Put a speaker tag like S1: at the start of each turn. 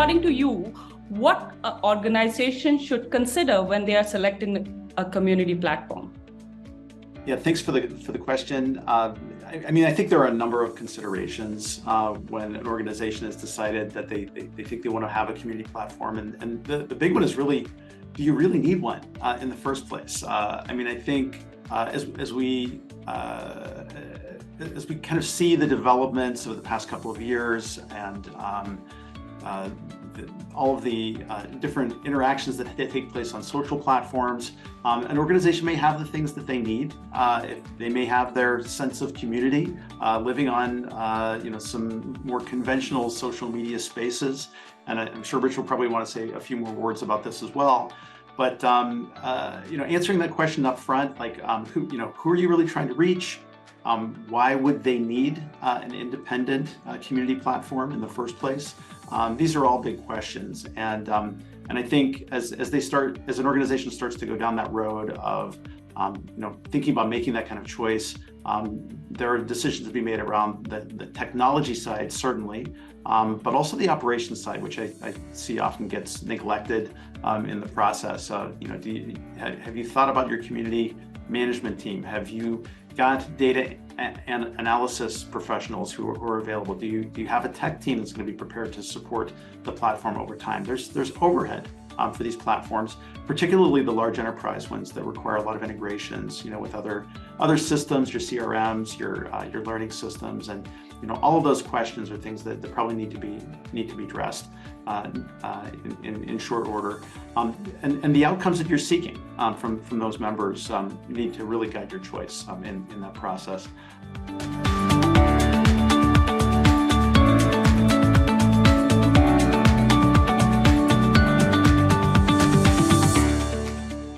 S1: according to you, what organizations should consider when they are selecting a community platform?
S2: Yeah, thanks for the question. I think there are a number of considerations when an organization has decided that they think they want to have a community platform, and the big one is really, do you really need one in the first place? I think as we kind of see the developments of the past couple of years and all of the different interactions that take place on social platforms, an organization may have the things that they need. They may have their sense of community living on some more conventional social media spaces, and I'm sure Rich will probably want to say a few more words about this as well. But answering that question up front, like who are you really trying to reach? Why would they need an independent community platform in the first place? These are all big questions, and I think as an organization starts to go down that road of thinking about making that kind of choice, there are decisions to be made around the technology side, certainly, but also the operations side, which I see often gets neglected in the process. Have you thought about your community management team? Have you got data and analysis professionals who are available? Do you have a tech team that's going to be prepared to support the platform over time? There's overhead for these platforms, particularly the large enterprise ones that require a lot of integrations, with other systems, your CRMs, your learning systems, and all of those questions are things that probably need to be addressed in short order. And the outcomes that you're seeking from those members, you need to really guide your choice in that process.